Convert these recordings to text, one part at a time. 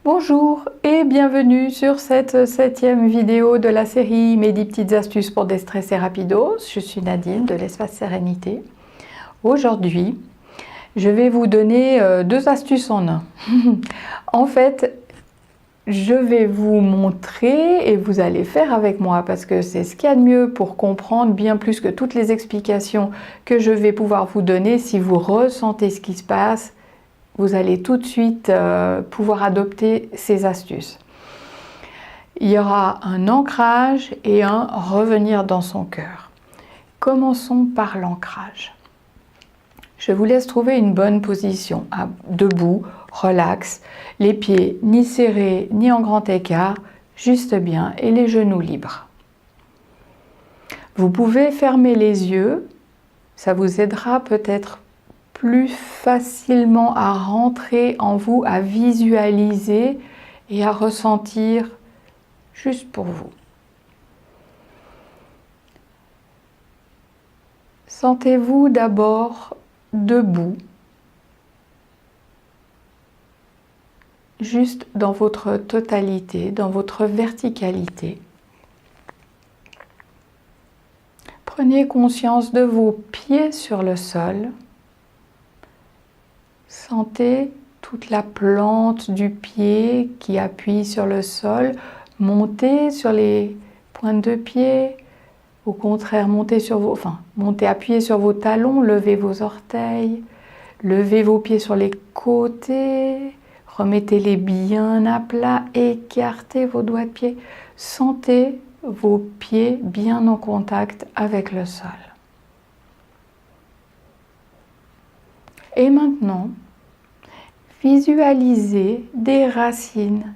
Bonjour et bienvenue sur cette 7e vidéo de la série Mes 10 petites astuces pour déstresser rapidos. Je suis Nadine de l'Espace Sérénité. Aujourd'hui, je vais vous donner 2 astuces en un. En fait, je vais vous montrer et vous allez faire avec moi parce que c'est ce qu'il y a de mieux pour comprendre bien plus que toutes les explications que je vais pouvoir vous donner. Si vous ressentez ce qui se passe, vous allez tout de suite pouvoir adopter ces astuces. Il y aura un ancrage et un revenir dans son cœur. Commençons par l'ancrage. Je vous laisse trouver une bonne position, debout, relax, les pieds ni serrés ni en grand écart, juste bien et les genoux libres. Vous pouvez fermer les yeux, ça vous aidera peut-être plus facilement à rentrer en vous, à visualiser et à ressentir juste pour vous. Sentez-vous d'abord debout, juste dans votre totalité, dans votre verticalité. Prenez conscience de vos pieds sur le sol. Sentez toute la plante du pied qui appuie sur le sol. Montez sur les pointes de pied. Au contraire, montez, appuyez sur vos talons, levez vos orteils, levez vos pieds sur les côtés, remettez-les bien à plat, écartez vos doigts de pied. Sentez vos pieds bien en contact avec le sol. Et maintenant, visualisez des racines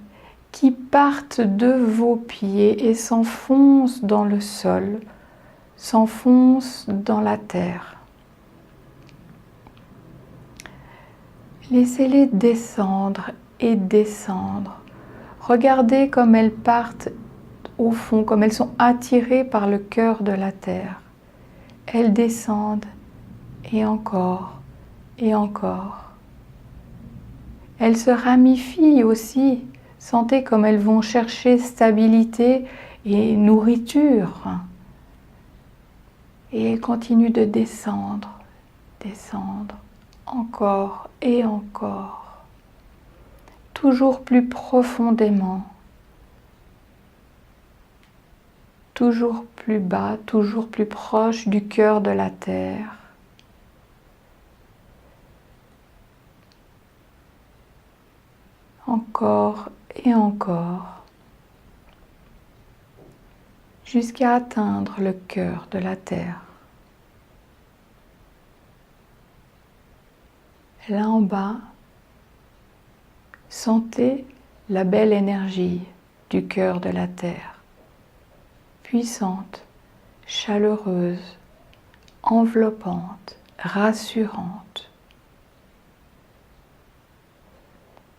qui partent de vos pieds et s'enfoncent dans le sol, s'enfoncent dans la terre. Laissez-les descendre et descendre. Regardez comme elles partent au fond, comme elles sont attirées par le cœur de la terre. Elles descendent et encore et encore. Elles se ramifient aussi. Sentez comme elles vont chercher stabilité et nourriture. Et elles continuent de descendre, descendre, encore et encore. Toujours plus profondément. Toujours plus bas, toujours plus proche du cœur de la terre. Encore et encore, jusqu'à atteindre le cœur de la terre. Là en bas, sentez la belle énergie du cœur de la terre, puissante, chaleureuse, enveloppante, rassurante.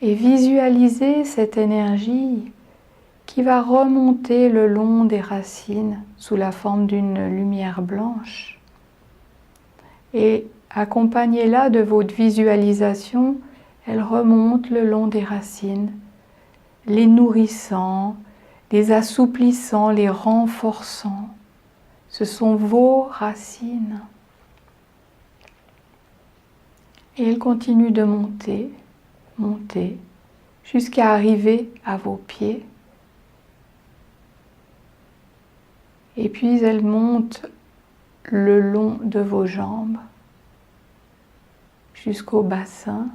Et visualisez cette énergie qui va remonter le long des racines sous la forme d'une lumière blanche. Et accompagnez-la de votre visualisation, elle remonte le long des racines, les nourrissant, les assouplissant, les renforçant. Ce sont vos racines. Et elle continue de monter, monter, jusqu'à arriver à vos pieds. Et puis elle monte le long de vos jambes jusqu'au bassin.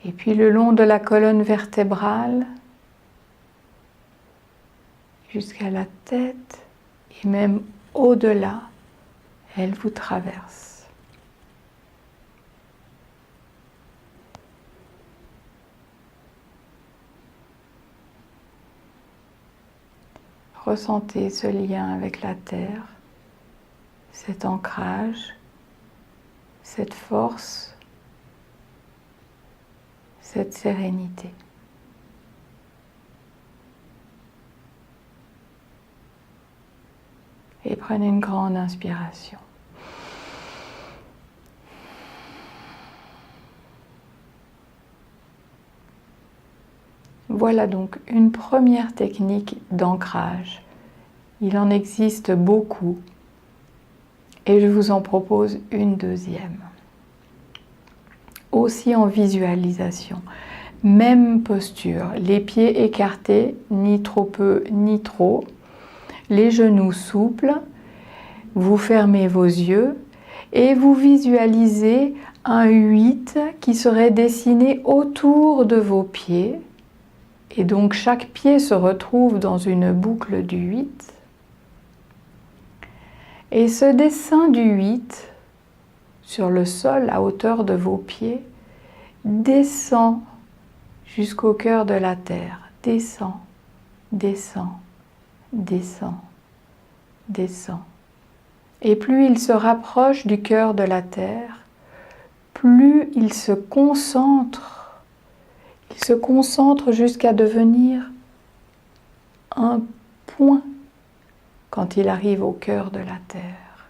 Et puis le long de la colonne vertébrale jusqu'à la tête et même au-delà, elle vous traverse. Ressentez ce lien avec la terre, cet ancrage, cette force, cette sérénité. Et prenez une grande inspiration. Voilà donc une première technique d'ancrage. Il en existe beaucoup et je vous en propose une deuxième. Aussi en visualisation. Même posture, les pieds écartés, ni trop peu ni trop, les genoux souples, vous fermez vos yeux et vous visualisez un 8 qui serait dessiné autour de vos pieds. Et donc chaque pied se retrouve dans une boucle du 8. Et ce dessin du 8 sur le sol à hauteur de vos pieds descend jusqu'au cœur de la terre. Descend, descend, descend, descend. Et plus il se rapproche du cœur de la terre, plus il se concentre. Il se concentre jusqu'à devenir un point quand il arrive au cœur de la terre.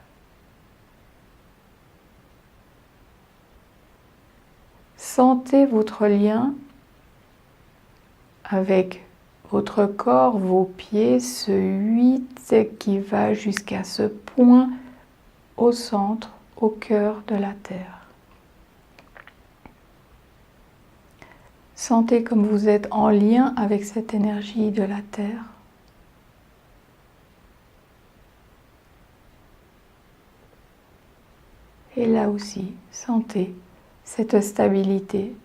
Sentez votre lien avec votre corps, vos pieds, ce 8 qui va jusqu'à ce point au centre, au cœur de la terre. Sentez comme vous êtes en lien avec cette énergie de la terre. Et là aussi, sentez cette stabilité,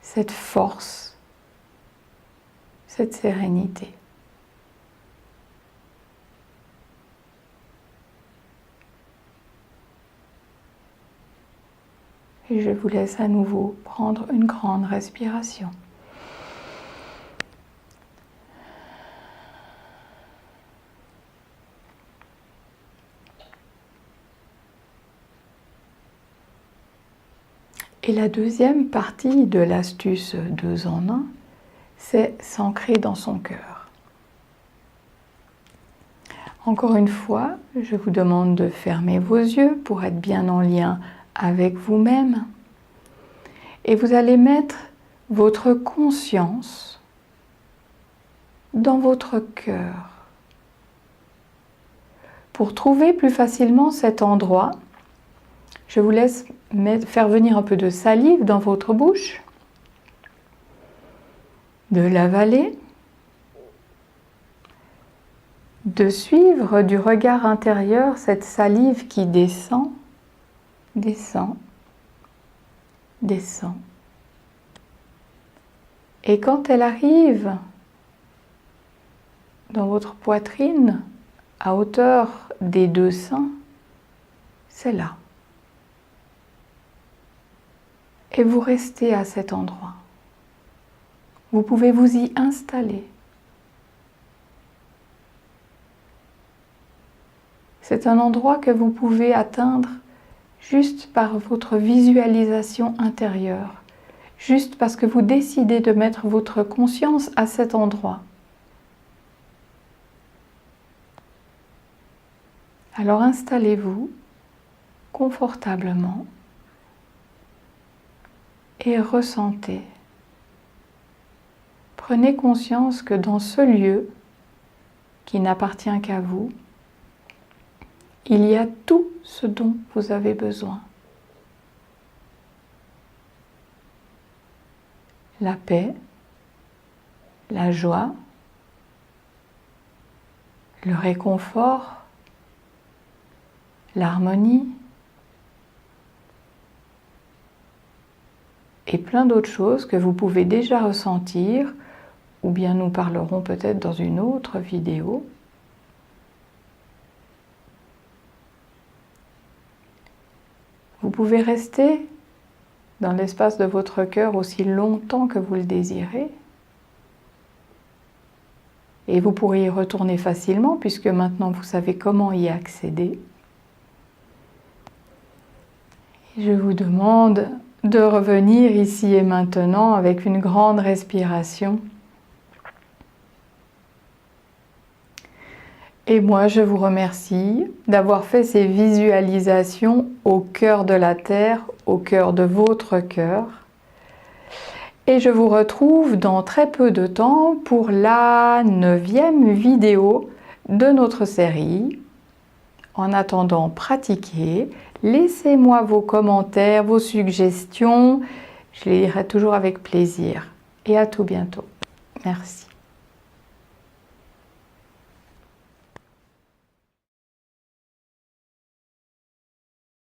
cette force, cette sérénité. Et je vous laisse à nouveau prendre une grande respiration. Et la deuxième partie de l'astuce 2 en 1, c'est s'ancrer dans son cœur. Encore une fois, je vous demande de fermer vos yeux pour être bien en lien avec vous-même. Et vous allez mettre votre conscience dans votre cœur. Pour trouver plus facilement cet endroit, je vous laisse faire venir un peu de salive dans votre bouche, de l'avaler, de suivre du regard intérieur cette salive qui descend, descend, descend. Et quand elle arrive dans votre poitrine, à hauteur des 2 seins, c'est là. Et vous restez à cet endroit. Vous pouvez vous y installer. C'est un endroit que vous pouvez atteindre juste par votre visualisation intérieure, juste parce que vous décidez de mettre votre conscience à cet endroit. Alors installez-vous confortablement et ressentez. Prenez conscience que dans ce lieu, qui n'appartient qu'à vous, il y a tout ce dont vous avez besoin. La paix, la joie, le réconfort, l'harmonie et plein d'autres choses que vous pouvez déjà ressentir, ou bien nous parlerons peut-être dans une autre vidéo. Vous pouvez rester dans l'espace de votre cœur aussi longtemps que vous le désirez. Et vous pourrez y retourner facilement puisque maintenant vous savez comment y accéder. Et je vous demande de revenir ici et maintenant avec une grande respiration. Et moi, je vous remercie d'avoir fait ces visualisations au cœur de la terre, au cœur de votre cœur. Et je vous retrouve dans très peu de temps pour la 9e vidéo de notre série. En attendant, pratiquez. Laissez-moi vos commentaires, vos suggestions. Je les lirai toujours avec plaisir. Et à tout bientôt. Merci.